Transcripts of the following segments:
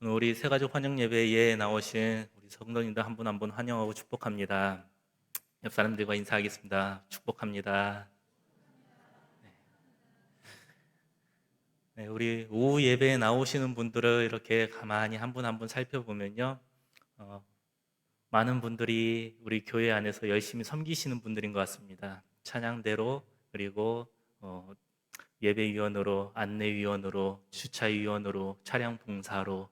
오늘 우리 새가족 환영 예배에 나오신 우리 성도님들 한 분 한 분 환영하고 축복합니다. 옆 사람들과 인사하겠습니다. 축복합니다. 네, 우리 오후 예배에 나오시는 분들을 이렇게 가만히 한 분 한 분 살펴보면요, 어, 많은 분들이 우리 교회 안에서 열심히 섬기시는 분들인 것 같습니다. 찬양대로, 그리고 예배위원으로, 안내위원으로, 주차위원으로, 차량 봉사로,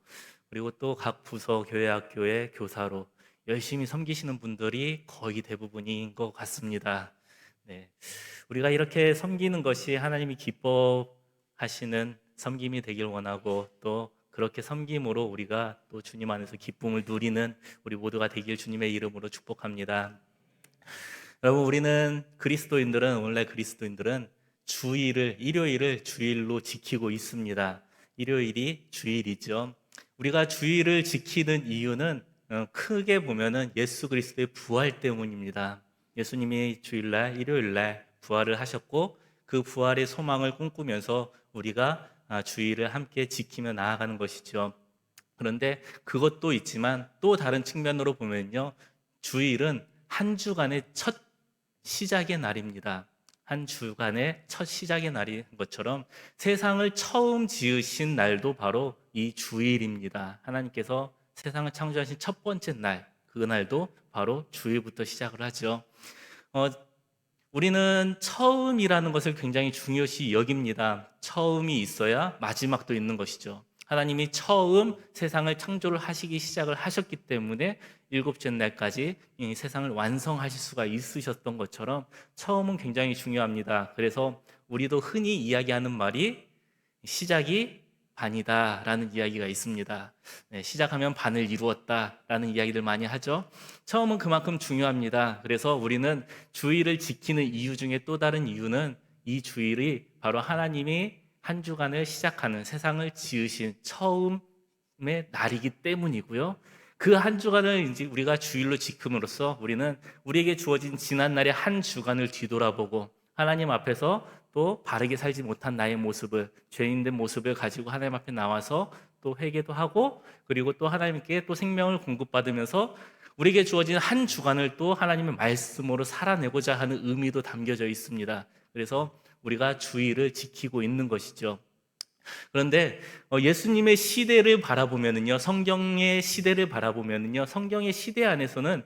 그리고 또 각 부서 교회 학교의 교사로 열심히 섬기시는 분들이 거의 대부분인 것 같습니다. 네, 우리가 이렇게 섬기는 것이 하나님이 기뻐하시는 섬김이 되길 원하고, 또 그렇게 섬김으로 우리가 또 주님 안에서 기쁨을 누리는 우리 모두가 되길 주님의 이름으로 축복합니다. 여러분, 우리는 원래 그리스도인들은 일요일을 주일로 지키고 있습니다. 일요일이 주일이죠. 우리가 주일을 지키는 이유는 크게 보면은 예수 그리스도의 부활 때문입니다. 예수님이 주일날, 일요일날 부활을 하셨고, 그 부활의 소망을 꿈꾸면서 우리가 주일을 함께 지키며 나아가는 것이죠. 그런데 그것도 있지만 또 다른 측면으로 보면요, 주일은 한 주간의 첫 시작의 날입니다. 한 주간의 첫 시작의 날인 것처럼 세상을 처음 지으신 날도 바로 이 주일입니다. 하나님께서 세상을 창조하신 첫 번째 날, 그날도 바로 주일부터 시작을 하죠. 어, 우리는 처음이라는 것을 굉장히 중요시 여깁니다. 처음이 있어야 마지막도 있는 것이죠. 하나님이 처음 세상을 창조를 하시기 시작을 하셨기 때문에 일곱째 날까지 이 세상을 완성하실 수가 있으셨던 것처럼 처음은 굉장히 중요합니다. 그래서 우리도 흔히 이야기하는 말이 시작이 반이다라는 이야기가 있습니다. 네, 시작하면 반을 이루었다라는 이야기를 많이 하죠. 처음은 그만큼 중요합니다. 그래서 우리는 주일을 지키는 이유 중에 또 다른 이유는 이 주일이 바로 하나님이 한 주간을 시작하는, 세상을 지으신 처음의 날이기 때문이고요. 그 한 주간을 이제 우리가 주일로 지킴으로써 우리는 우리에게 주어진 지난 날의 한 주간을 뒤돌아보고 하나님 앞에서 또 바르게 살지 못한 나의 모습을, 죄인된 모습을 가지고 하나님 앞에 나와서 또 회개도 하고, 그리고 또 하나님께 또 생명을 공급받으면서 우리에게 주어진 한 주간을 또 하나님의 말씀으로 살아내고자 하는 의미도 담겨져 있습니다. 그래서 우리가 주일을 지키고 있는 것이죠. 그런데 예수님의 시대를 바라보면은요, 성경의 시대를 바라보면은요, 성경의 시대 안에서는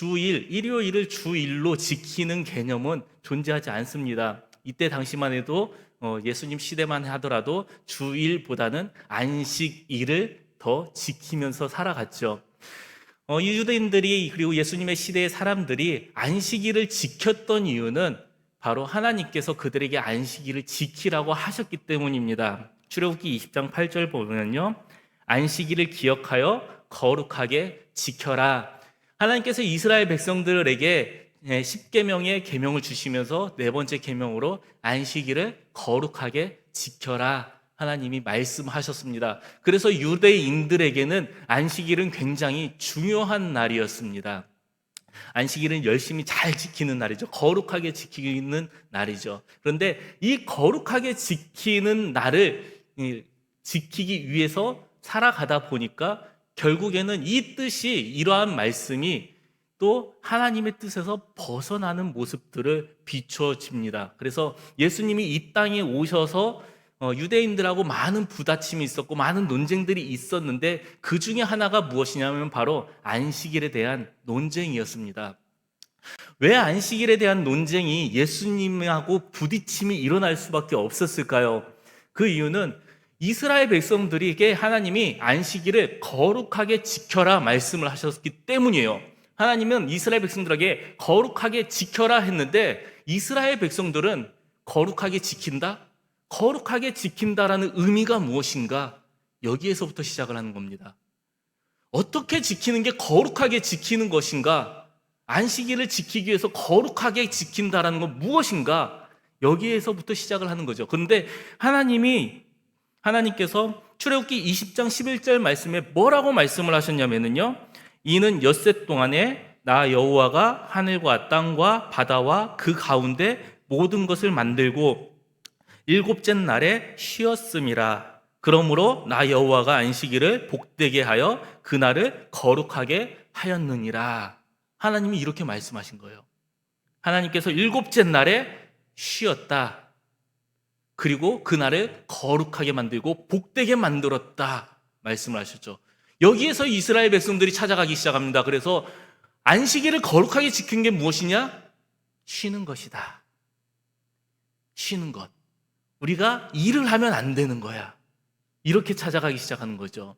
일요일을 주일로 지키는 개념은 존재하지 않습니다. 이때 당시만 해도 예수님 시대만 하더라도 주일보다는 안식일을 더 지키면서 살아갔죠. 유대인들이, 그리고 예수님의 시대의 사람들이 안식일을 지켰던 이유는 바로 하나님께서 그들에게 안식일을 지키라고 하셨기 때문입니다. 출애굽기 20장 8절 보면요, 안식일을 기억하여 거룩하게 지켜라. 하나님께서 이스라엘 백성들에게 10계명의 계명을 주시면서 네 번째 계명으로 안식일을 거룩하게 지켜라, 하나님이 말씀하셨습니다. 그래서 유대인들에게는 안식일은 굉장히 중요한 날이었습니다. 안식일은 열심히 잘 지키는 날이죠. 거룩하게 지키는 날이죠. 그런데 이 거룩하게 지키는 날을 지키기 위해서 살아가다 보니까 결국에는 이 뜻이, 이러한 말씀이 또 하나님의 뜻에서 벗어나는 모습들을 비춰집니다. 그래서 예수님이 이 땅에 오셔서 유대인들하고 많은 부다침이 있었고 많은 논쟁들이 있었는데, 그 중에 하나가 무엇이냐면 바로 안식일에 대한 논쟁이었습니다. 왜 안식일에 대한 논쟁이 예수님하고 부딪힘이 일어날 수밖에 없었을까요? 그 이유는 이스라엘 백성들에게 하나님이 안식일을 거룩하게 지켜라 말씀을 하셨기 때문이에요. 하나님은 이스라엘 백성들에게 거룩하게 지켜라 했는데, 이스라엘 백성들은 거룩하게 지킨다? 거룩하게 지킨다라는 의미가 무엇인가? 여기에서부터 시작을 하는 겁니다. 어떻게 지키는 게 거룩하게 지키는 것인가? 안식일을 지키기 위해서 거룩하게 지킨다라는 건 무엇인가? 여기에서부터 시작을 하는 거죠. 그런데 하나님께서 출애굽기 20장 11절 말씀에 뭐라고 말씀을 하셨냐면요, 이는 엿새 동안에 나 여호와가 하늘과 땅과 바다와 그 가운데 모든 것을 만들고 일곱째 날에 쉬었음이라. 그러므로 나 여호와가 안식일을 복되게 하여 그날을 거룩하게 하였느니라. 하나님이 이렇게 말씀하신 거예요. 하나님께서 일곱째 날에 쉬었다. 그리고 그날을 거룩하게 만들고 복되게 만들었다 말씀을 하셨죠. 여기에서 이스라엘 백성들이 찾아가기 시작합니다. 그래서 안식일을 거룩하게 지킨 게 무엇이냐? 쉬는 것이다. 쉬는 것. 우리가 일을 하면 안 되는 거야. 이렇게 찾아가기 시작하는 거죠.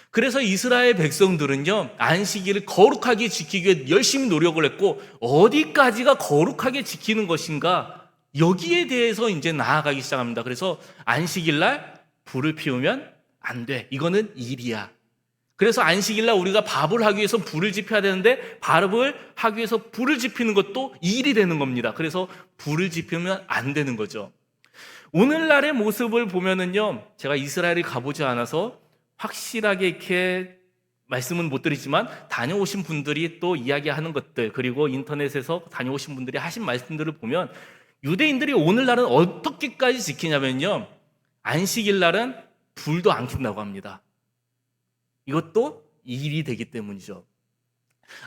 그래서 이스라엘 백성들은요, 안식일을 거룩하게 지키기 위해 열심히 노력을 했고, 어디까지가 거룩하게 지키는 것인가? 여기에 대해서 이제 나아가기 시작합니다. 그래서 안식일 날 불을 피우면 안 돼. 이거는 일이야. 그래서 안식일 날 우리가 밥을 하기 위해서 불을 지펴야 되는데, 밥을 하기 위해서 불을 지피는 것도 일이 되는 겁니다. 그래서 불을 지피면 안 되는 거죠. 오늘날의 모습을 보면은요, 제가 이스라엘을 가보지 않아서 확실하게 이렇게 말씀은 못 드리지만 다녀오신 분들이 또 이야기하는 것들, 그리고 인터넷에서 다녀오신 분들이 하신 말씀들을 보면 유대인들이 오늘날은 어떻게까지 지키냐면요, 안식일 날은 불도 안 켠다고 합니다. 이것도 일이 되기 때문이죠.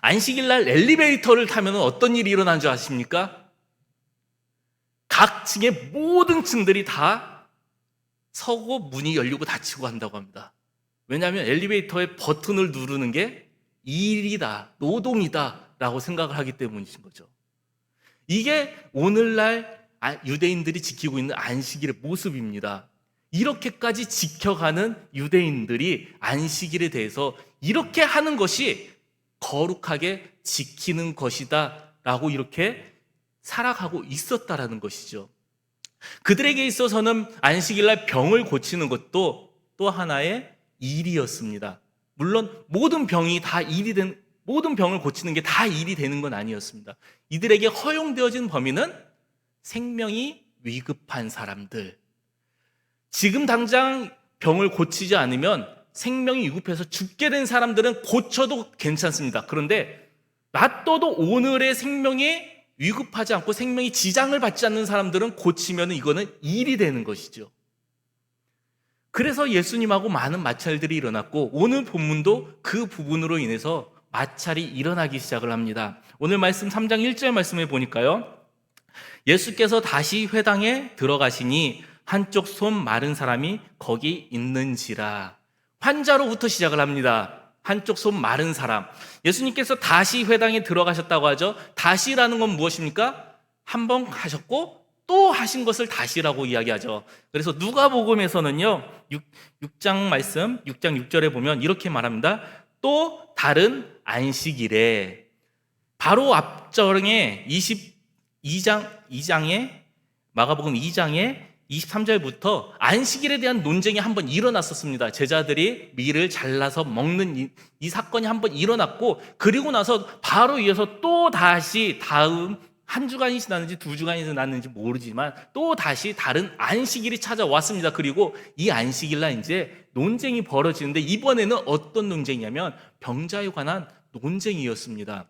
안식일 날 엘리베이터를 타면 어떤 일이 일어나는 줄 아십니까? 각 층의 모든 층들이 다 서고 문이 열리고 닫히고 한다고 합니다. 왜냐하면 엘리베이터의 버튼을 누르는 게 일이다, 노동이다 라고 생각을 하기 때문인 거죠. 이게 오늘날 유대인들이 지키고 있는 안식일의 모습입니다. 이렇게까지 지켜가는 유대인들이 안식일에 대해서 이렇게 하는 것이 거룩하게 지키는 것이다 라고 이렇게 살아가고 있었다라는 것이죠. 그들에게 있어서는 안식일날 병을 고치는 것도 또 하나의 일이었습니다. 물론 모든 병을 고치는 게 다 일이 되는 건 아니었습니다. 이들에게 허용되어진 범위는 생명이 위급한 사람들, 지금 당장 병을 고치지 않으면 생명이 위급해서 죽게 된 사람들은 고쳐도 괜찮습니다. 그런데 놔둬도 오늘의 생명이 위급하지 않고 생명이 지장을 받지 않는 사람들은 고치면 이거는 일이 되는 것이죠. 그래서 예수님하고 많은 마찰들이 일어났고, 오늘 본문도 그 부분으로 인해서 마찰이 일어나기 시작을 합니다. 오늘 말씀 3장 1절 말씀에 보니까요, 예수께서 다시 회당에 들어가시니 한쪽 손 마른 사람이 거기 있는지라. 환자로부터 시작을 합니다. 한쪽 손 마른 사람. 예수님께서 다시 회당에 들어가셨다고 하죠. 다시라는 건 무엇입니까? 한 번 하셨고 또 하신 것을 다시라고 이야기하죠. 그래서 누가복음에서는요, 6장 말씀, 6장 6절에 보면 이렇게 말합니다. 또 다른 안식일에, 바로 앞절에 2장에 마가복음 2장에 23절부터 안식일에 대한 논쟁이 한번 일어났었습니다. 제자들이 밀을 잘라서 먹는 이 사건이 한번 일어났고, 그리고 나서 바로 이어서 또 다시 다음 한 주간이 지났는지 두 주간이 지났는지 모르지만 또 다시 다른 안식일이 찾아왔습니다. 그리고 이 안식일날 이제 논쟁이 벌어지는데, 이번에는 어떤 논쟁이냐면 병자에 관한 논쟁이었습니다.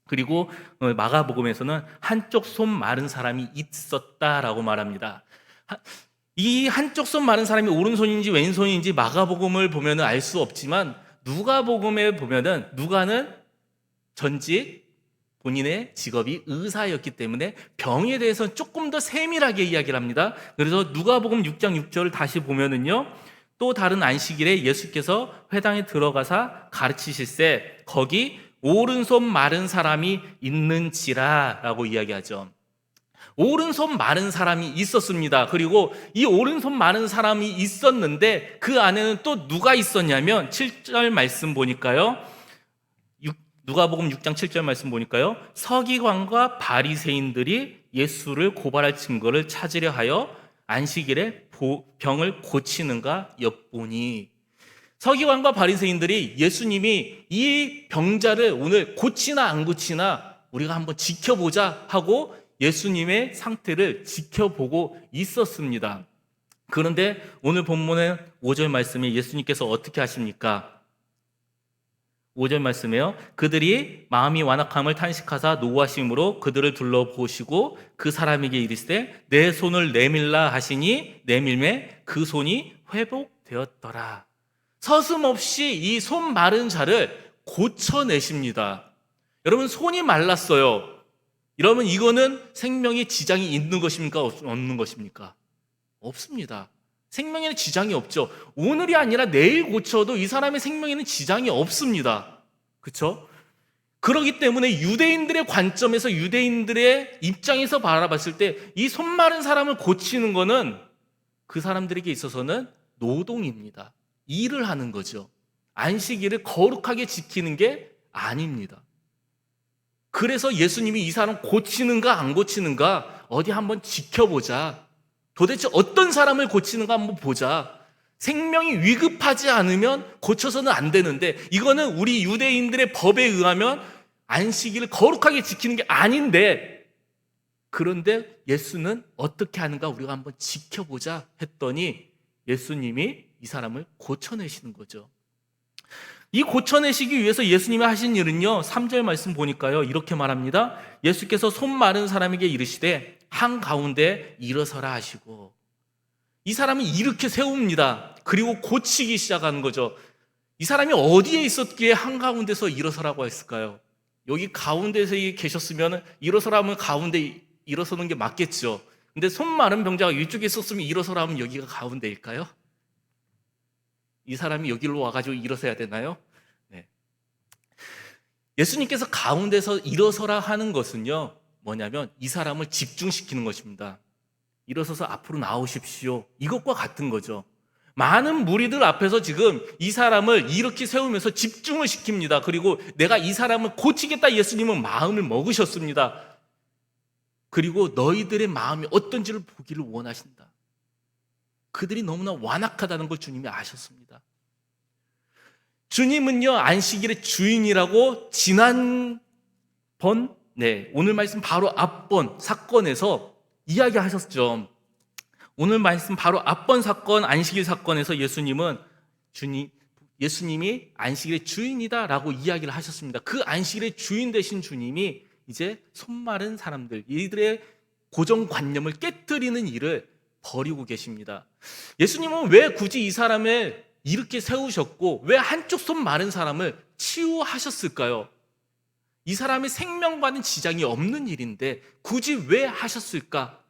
그리고 마가복음에서는 한쪽 손 마른 사람이 있었다라고 말합니다. 이 한쪽 손 마른 사람이 오른손인지 왼손인지 마가복음을 보면 알 수 없지만, 누가복음에 보면은 누가는 전직 본인의 직업이 의사였기 때문에 병에 대해서는 조금 더 세밀하게 이야기를 합니다. 그래서 누가복음 6장 6절을 다시 보면은요, 또 다른 안식일에 예수께서 회당에 들어가사 가르치실세 거기 오른손 마른 사람이 있는지라 라고 이야기하죠. 오른손 마른 사람이 있었습니다. 그리고 이 오른손 마른 사람이 있었는데 그 안에는 또 누가 있었냐면 7절 말씀 보니까요, 누가복음 6장 7절 말씀 보니까요, 서기관과 바리새인들이 예수를 고발할 증거를 찾으려 하여 안식일에 병을 고치는가 엿보니, 서기관과 바리새인들이 예수님이 이 병자를 오늘 고치나 안 고치나 우리가 한번 지켜보자 하고 예수님의 상태를 지켜보고 있었습니다. 그런데 오늘 본문의 5절 말씀에 예수님께서 어떻게 하십니까? 5절 말씀에요, 그들이 마음이 완악함을 탄식하사 노하심으로 그들을 둘러보시고 그 사람에게 이르시되 내 손을 내밀라 하시니 내밀매 그 손이 되었더라. 서슴없이 이 손 마른 자를 고쳐내십니다. 여러분, 손이 말랐어요. 이러면 이거는 생명에 지장이 있는 것입니까? 없는 것입니까? 없습니다. 생명에는 지장이 없죠. 오늘이 아니라 내일 고쳐도 이 사람의 생명에는 지장이 없습니다. 그렇죠? 그렇기 때문에 유대인들의 관점에서, 유대인들의 입장에서 바라봤을 때 이 손 마른 사람을 고치는 것은 그 사람들에게 있어서는 노동입니다. 일을 하는 거죠. 안식일을 거룩하게 지키는 게 아닙니다. 그래서 예수님이 이 사람 고치는가 안 고치는가 어디 한번 지켜보자. 도대체 어떤 사람을 고치는가 한번 보자. 생명이 위급하지 않으면 고쳐서는 안 되는데, 이거는 우리 유대인들의 법에 의하면 안식일을 거룩하게 지키는 게 아닌데, 그런데 예수는 어떻게 하는가 우리가 한번 지켜보자 했더니 예수님이 이 사람을 고쳐내시는 거죠. 이 고쳐내시기 위해서 예수님이 하신 일은요, 3절 말씀 보니까요, 이렇게 말합니다. 예수께서 손 마른 사람에게 이르시되 한가운데 일어서라 하시고, 이 사람을 이렇게 세웁니다. 그리고 고치기 시작하는 거죠. 이 사람이 어디에 있었기에 한가운데서 일어서라고 했을까요? 여기 가운데서 계셨으면 일어서라 하면 가운데 일어서는 게 맞겠죠. 근데 손 마른 병자가 이쪽에 있었으면 일어서라 하면 여기가 가운데일까요? 이 사람이 여기로 와가지고 일어서야 되나요? 네. 예수님께서 가운데서 일어서라 하는 것은요, 뭐냐면 이 사람을 집중시키는 것입니다. 일어서서 앞으로 나오십시오. 이것과 같은 거죠. 많은 무리들 앞에서 지금 이 사람을 이렇게 세우면서 집중을 시킵니다. 그리고 내가 이 사람을 고치겠다, 예수님은 마음을 먹으셨습니다. 그리고 너희들의 마음이 어떤지를 보기를 원하신다. 그들이 너무나 완악하다는 걸 주님이 아셨습니다. 주님은요, 안식일의 주인이라고 지난번, 오늘 말씀 바로 앞번 사건에서 이야기하셨죠. 오늘 말씀 바로 앞번 사건, 안식일 사건에서 예수님이 안식일의 주인이다라고 이야기를 하셨습니다. 그 안식일의 주인 되신 주님이 이제 손 마른 사람들, 이들의 고정관념을 깨뜨리는 일을 벌이고 계십니다. 예수님은 왜 굳이 이 사람을 이렇게 세우셨고 왜 한쪽 손 마른 사람을 치유하셨을까요? 이 사람의 생명과는 지장이 없는 일인데 굳이 왜 하셨을까?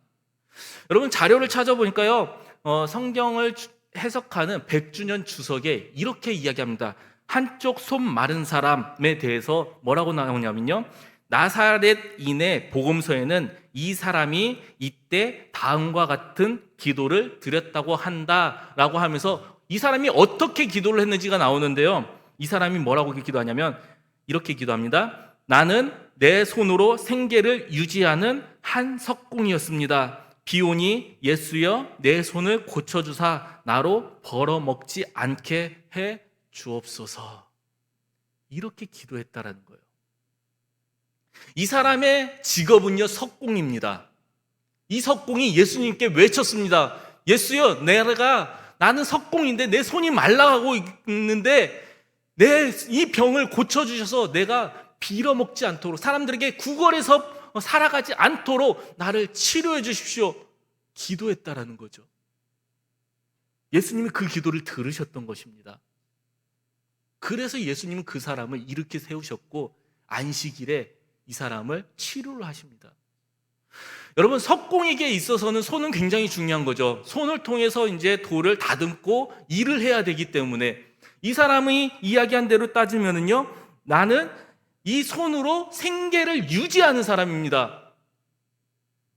여러분, 자료를 찾아보니까요, 성경을 해석하는 100주년 주석에 이렇게 이야기합니다. 한쪽 손 마른 사람에 대해서 뭐라고 나오냐면요, 나사렛인의 복음서에는 이 사람이 이때 다음과 같은 기도를 드렸다고 한다라고 하면서 이 사람이 어떻게 기도를 했는지가 나오는데요, 이 사람이 뭐라고 기도하냐면 이렇게 기도합니다. 나는 내 손으로 생계를 유지하는 한 석공이었습니다. 비오니 예수여 내 손을 고쳐주사 나로 벌어먹지 않게 해 주옵소서. 이렇게 기도했다라는 거예요. 이 사람의 직업은요, 석공입니다. 이 석공이 예수님께 외쳤습니다. 예수여, 나는 석공인데 내 손이 말라가고 있는데 내 이 병을 고쳐주셔서 내가 빌어먹지 않도록, 사람들에게 구걸해서 살아가지 않도록 나를 치료해 주십시오. 기도했다라는 거죠. 예수님이 그 기도를 들으셨던 것입니다. 그래서 예수님은 그 사람을 이렇게 세우셨고 안식일에 이 사람을 치료를 하십니다. 여러분, 석공에게 있어서는 손은 굉장히 중요한 거죠. 손을 통해서 이제 돌을 다듬고 일을 해야 되기 때문에 이 사람이 이야기한 대로 따지면은요, 나는 이 손으로 생계를 유지하는 사람입니다.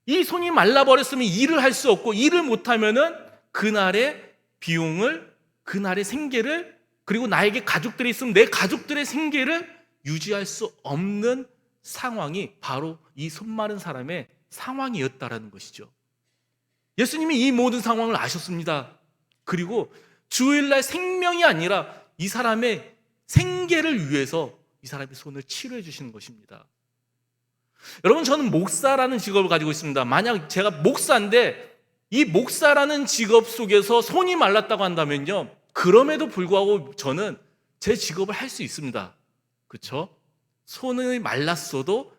이 손이 말라버렸으면 일을 할 수 없고, 일을 못하면은 그날의 비용을, 그날의 생계를, 그리고 나에게 가족들이 있으면 내 가족들의 생계를 유지할 수 없는 상황이 바로 이 손 마른 사람의 상황이었다라는 것이죠. 예수님이 이 모든 상황을 아셨습니다. 그리고 주일날 생명이 아니라 이 사람의 생계를 위해서 이 사람의 손을 치료해 주시는 것입니다. 여러분, 저는 목사라는 직업을 가지고 있습니다. 만약 제가 목사인데 이 목사라는 직업 속에서 손이 말랐다고 한다면요, 그럼에도 불구하고 저는 제 직업을 할 수 있습니다. 그렇죠? 손이 말랐어도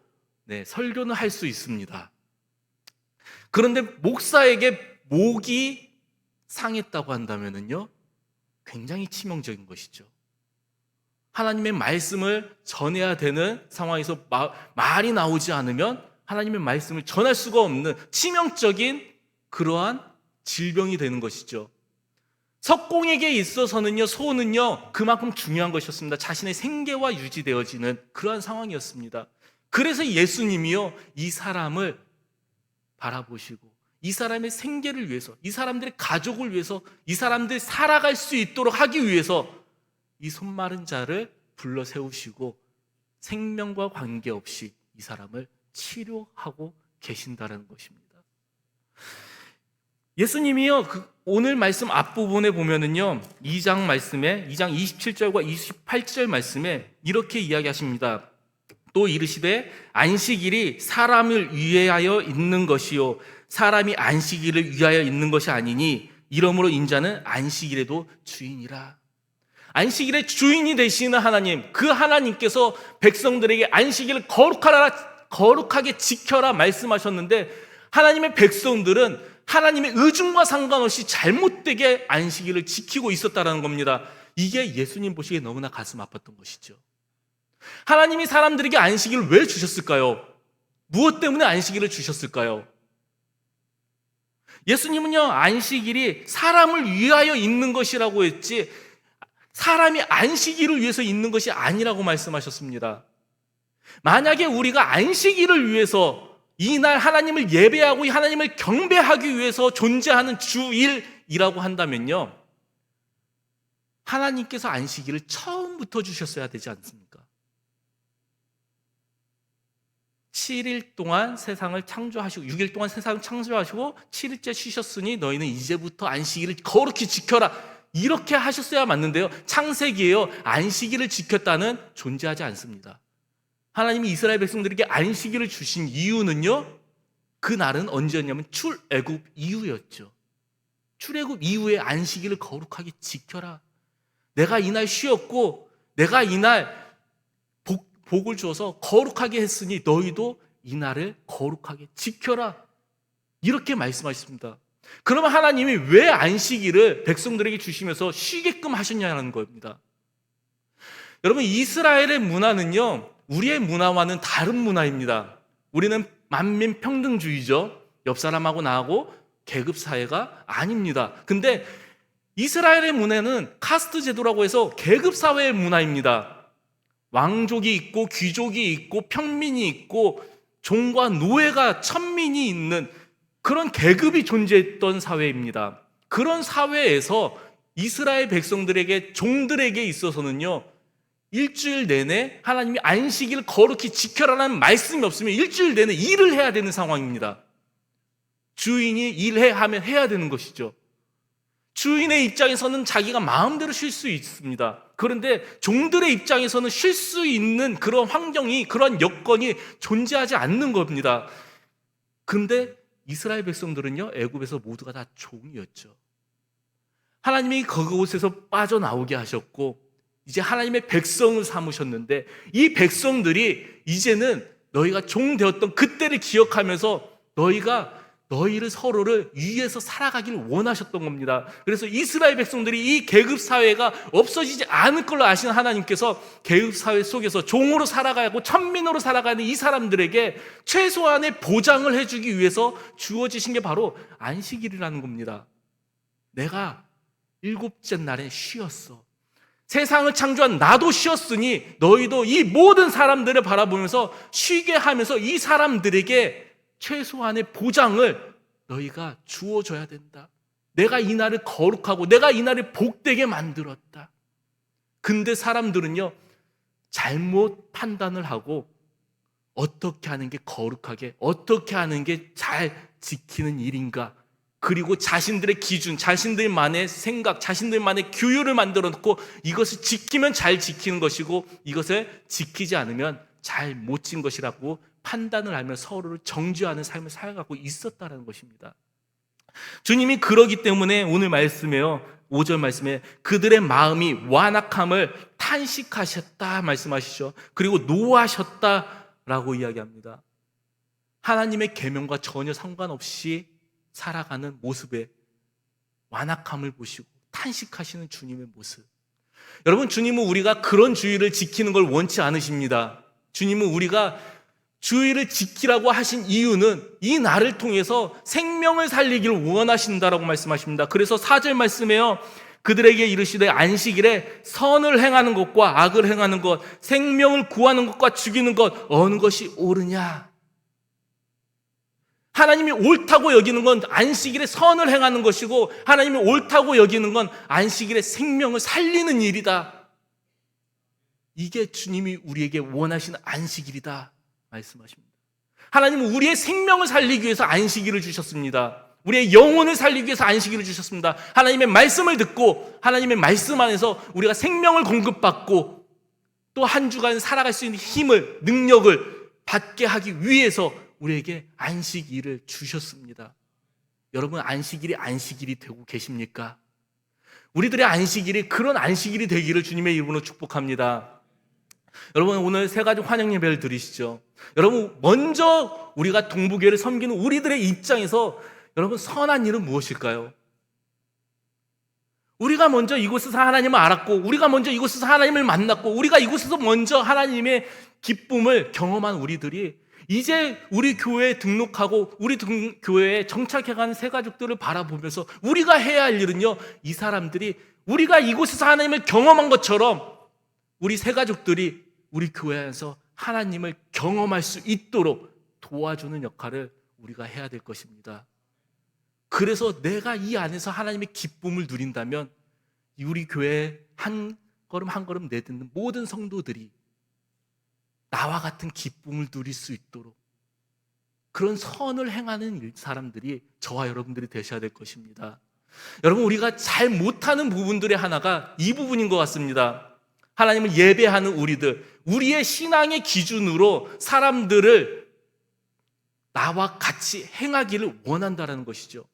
설교는 할 수 있습니다. 그런데 목사에게 목이 상했다고 한다면요, 굉장히 치명적인 것이죠. 하나님의 말씀을 전해야 되는 상황에서 말이 나오지 않으면 하나님의 말씀을 전할 수가 없는 치명적인 그러한 질병이 되는 것이죠. 석공에게 있어서는요, 소는요, 그만큼 중요한 것이었습니다. 자신의 생계와 유지되어지는 그러한 상황이었습니다. 그래서 예수님이요, 이 사람을 바라보시고 이 사람의 생계를 위해서, 이 사람들의 가족을 위해서, 이 사람들이 살아갈 수 있도록 하기 위해서 이 손마른 자를 불러 세우시고 생명과 관계없이 이 사람을 치료하고 계신다는 것입니다. 예수님이요, 오늘 말씀 앞부분에 보면은요, 2장 말씀에, 2장 27절과 28절 말씀에 이렇게 이야기하십니다. 또 이르시되 안식일이 사람을 위하여 있는 것이요 사람이 안식일을 위하여 있는 것이 아니니 이러므로 인자는 안식일에도 주인이라. 안식일의 주인이 되시는 하나님, 그 하나님께서 백성들에게 안식일을 거룩하게 지켜라 말씀하셨는데, 하나님의 백성들은 하나님의 의중과 상관없이 잘못되게 안식일을 지키고 있었다는 겁니다. 이게 예수님 보시기에 너무나 가슴 아팠던 것이죠. 하나님이 사람들에게 안식일을 왜 주셨을까요? 무엇 때문에 안식일을 주셨을까요? 예수님은요, 안식일이 사람을 위하여 있는 것이라고 했지 사람이 안식일을 위해서 있는 것이 아니라고 말씀하셨습니다. 만약에 우리가 안식일을 위해서 이날 하나님을 예배하고 하나님을 경배하기 위해서 존재하는 주일이라고 한다면요, 하나님께서 안식일을 처음부터 주셨어야 되지 않습니까? 7일 동안 세상을 창조하시고 6일 동안 세상을 창조하시고 7일째 쉬셨으니 너희는 이제부터 안식일을 거룩히 지켜라, 이렇게 하셨어야 맞는데요, 창세기에요, 안식일을 지켰다는 존재하지 않습니다. 하나님이 이스라엘 백성들에게 안식일을 주신 이유는요, 그날은 언제였냐면 출애굽 이후였죠. 출애굽 이후에 안식일을 거룩하게 지켜라. 내가 이날 쉬었고 내가 이날 복을 주어서 거룩하게 했으니 너희도 이날을 거룩하게 지켜라, 이렇게 말씀하셨습니다. 그러면 하나님이 왜 안식일을 백성들에게 주시면서 쉬게끔 하셨냐는 겁니다. 여러분, 이스라엘의 문화는요, 우리의 문화와는 다른 문화입니다. 우리는 만민평등주의죠. 옆 사람하고 나하고 계급 사회가 아닙니다. 근데 이스라엘의 문화는 카스트 제도라고 해서 계급 사회의 문화입니다. 왕족이 있고 귀족이 있고 평민이 있고 종과 노예가 천민이 있는 그런 계급이 존재했던 사회입니다. 그런 사회에서 이스라엘 백성들에게, 종들에게 있어서는요, 일주일 내내 하나님이 안식일을 거룩히 지켜라는 말씀이 없으면 일주일 내내 일을 해야 되는 상황입니다. 주인이 일하면 해야 되는 것이죠. 주인의 입장에서는 자기가 마음대로 쉴 수 있습니다. 그런데 종들의 입장에서는 쉴 수 있는 그런 환경이, 그런 여건이 존재하지 않는 겁니다. 그런데 이스라엘 백성들은요, 애굽에서 모두가 다 종이었죠. 하나님이 그곳에서 빠져나오게 하셨고 이제 하나님의 백성을 삼으셨는데, 이 백성들이 이제는 너희가 종 되었던 그때를 기억하면서 너희를 서로를 위해서 살아가기를 원하셨던 겁니다. 그래서 이스라엘 백성들이 이 계급 사회가 없어지지 않을 걸로 아시는 하나님께서 계급 사회 속에서 종으로 살아가고 천민으로 살아가는 이 사람들에게 최소한의 보장을 해주기 위해서 주어지신 게 바로 안식일이라는 겁니다. 내가 7째 날에 쉬었어. 세상을 창조한 나도 쉬었으니 너희도 이 모든 사람들을 바라보면서 쉬게 하면서 이 사람들에게 최소한의 보장을 너희가 주어줘야 된다. 내가 이 날을 거룩하고 내가 이 날을 복되게 만들었다. 근데 사람들은요, 잘못 판단을 하고 어떻게 하는 게 거룩하게, 어떻게 하는 게 잘 지키는 일인가, 그리고 자신들의 기준, 자신들만의 생각, 자신들만의 규율을 만들어 놓고 이것을 지키면 잘 지키는 것이고 이것을 지키지 않으면 잘 못 지킨 것이라고 판단을 하며 서로를 정죄하는 삶을 살아가고 있었다는 것입니다. 주님이 그러기 때문에 오늘 말씀에요, 5절 말씀에 그들의 마음이 완악함을 탄식하셨다 말씀하시죠. 그리고 노하셨다라고 이야기합니다. 하나님의 계명과 전혀 상관없이 살아가는 모습에 완악함을 보시고 탄식하시는 주님의 모습. 여러분, 주님은 우리가 그런 주의를 지키는 걸 원치 않으십니다. 주님은 우리가 주의를 지키라고 하신 이유는 이 날을 통해서 생명을 살리기를 원하신다라고 말씀하십니다. 그래서 4절 말씀에요, 그들에게 이르시되 안식일에 선을 행하는 것과 악을 행하는 것, 생명을 구하는 것과 죽이는 것, 어느 것이 옳으냐? 하나님이 옳다고 여기는 건 안식일에 선을 행하는 것이고, 하나님이 옳다고 여기는 건 안식일에 생명을 살리는 일이다. 이게 주님이 우리에게 원하시는 안식일이다 말씀하십니다. 하나님은 우리의 생명을 살리기 위해서 안식일을 주셨습니다. 우리의 영혼을 살리기 위해서 안식일을 주셨습니다. 하나님의 말씀을 듣고 하나님의 말씀 안에서 우리가 생명을 공급받고 또 한 주간 살아갈 수 있는 힘을, 능력을 받게 하기 위해서 우리에게 안식일을 주셨습니다. 여러분, 안식일이 되고 계십니까? 우리들의 안식일이 그런 안식일이 되기를 주님의 이름으로 축복합니다. 여러분, 오늘 세 가지 환영 예배를 드리시죠. 여러분, 먼저 우리가 동부교회를 섬기는 우리들의 입장에서 여러분, 선한 일은 무엇일까요? 우리가 먼저 이곳에서 하나님을 알았고, 우리가 먼저 이곳에서 하나님을 만났고, 우리가 이곳에서 먼저 하나님의 기쁨을 경험한 우리들이 이제 우리 교회에 등록하고 우리 교회에 정착해가는 새 가족들을 바라보면서 우리가 해야 할 일은요, 이 사람들이 우리가 이곳에서 하나님을 경험한 것처럼 우리 새 가족들이 우리 교회 안에서 하나님을 경험할 수 있도록 도와주는 역할을 우리가 해야 될 것입니다. 그래서 내가 이 안에서 하나님의 기쁨을 누린다면 우리 교회에 한 걸음 한 걸음 내딛는 모든 성도들이 나와 같은 기쁨을 누릴 수 있도록 그런 선을 행하는 사람들이 저와 여러분들이 되셔야 될 것입니다. 여러분, 우리가 잘 못하는 부분들의 하나가 이 부분인 것 같습니다. 하나님을 예배하는 우리들, 우리의 신앙의 기준으로 사람들을 나와 같이 행하기를 원한다는 것이죠.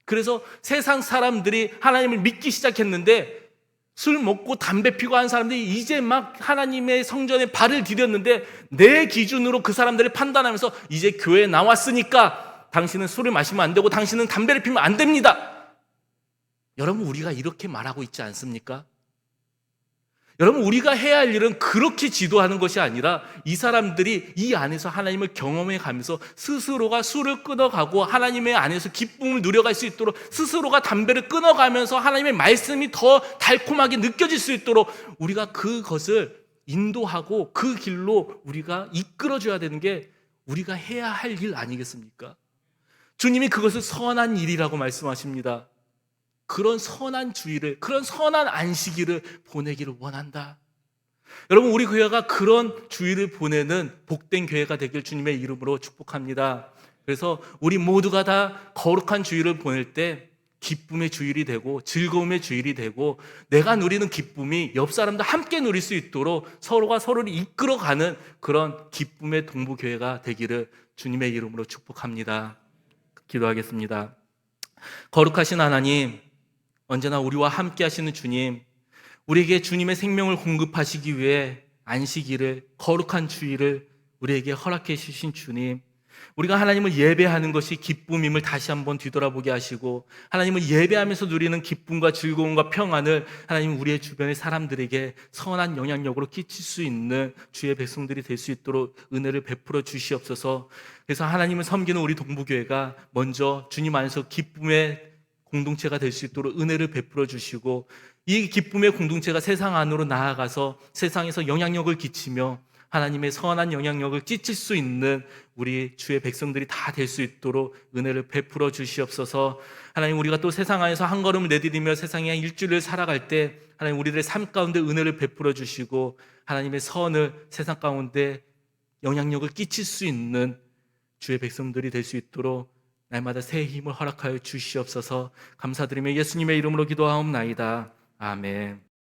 그래서 세상 사람들이 하나님을 믿기 시작했는데, 술 먹고 담배 피고 하는 사람들이 이제 막 하나님의 성전에 발을 디뎠는데, 내 기준으로 그 사람들을 판단하면서 이제 교회에 나왔으니까 당신은 술을 마시면 안 되고 당신은 담배를 피면 안 됩니다. 여러분, 우리가 이렇게 말하고 있지 않습니까? 여러분, 우리가 해야 할 일은 그렇게 지도하는 것이 아니라 이 사람들이 이 안에서 하나님을 경험해 가면서 스스로가 술을 끊어가고 하나님의 안에서 기쁨을 누려갈 수 있도록, 스스로가 담배를 끊어가면서 하나님의 말씀이 더 달콤하게 느껴질 수 있도록 우리가 그것을 인도하고 그 길로 우리가 이끌어줘야 되는 게 우리가 해야 할 일 아니겠습니까? 주님이 그것을 선한 일이라고 말씀하십니다. 그런 선한 주의를, 그런 선한 안식일을 보내기를 원한다. 여러분, 우리 교회가 그런 주의를 보내는 복된 교회가 되길 주님의 이름으로 축복합니다. 그래서 우리 모두가 다 거룩한 주일을 보낼 때 기쁨의 주일이 되고 즐거움의 주일이 되고 내가 누리는 기쁨이 옆 사람도 함께 누릴 수 있도록 서로가 서로를 이끌어가는 그런 기쁨의 동부교회가 되기를 주님의 이름으로 축복합니다. 기도하겠습니다. 거룩하신 하나님, 언제나 우리와 함께 하시는 주님, 우리에게 주님의 생명을 공급하시기 위해 안식일을, 거룩한 주일을 우리에게 허락해 주신 주님, 우리가 하나님을 예배하는 것이 기쁨임을 다시 한번 뒤돌아보게 하시고, 하나님을 예배하면서 누리는 기쁨과 즐거움과 평안을 하나님 우리의 주변의 사람들에게 선한 영향력으로 끼칠 수 있는 주의 백성들이 될 수 있도록 은혜를 베풀어 주시옵소서. 그래서 하나님을 섬기는 우리 동부교회가 먼저 주님 안에서 기쁨의 공동체가 될 수 있도록 은혜를 베풀어 주시고, 이 기쁨의 공동체가 세상 안으로 나아가서 세상에서 영향력을 끼치며 하나님의 선한 영향력을 끼칠 수 있는 우리 주의 백성들이 다 될 수 있도록 은혜를 베풀어 주시옵소서. 하나님, 우리가 또 세상 안에서 한 걸음을 내디디며 세상의 일주일을 살아갈 때 하나님 우리들의 삶 가운데 은혜를 베풀어 주시고 하나님의 선을 세상 가운데 영향력을 끼칠 수 있는 주의 백성들이 될 수 있도록 날마다 새 힘을 허락하여 주시옵소서. 감사드리며 예수님의 이름으로 기도하옵나이다. 아멘.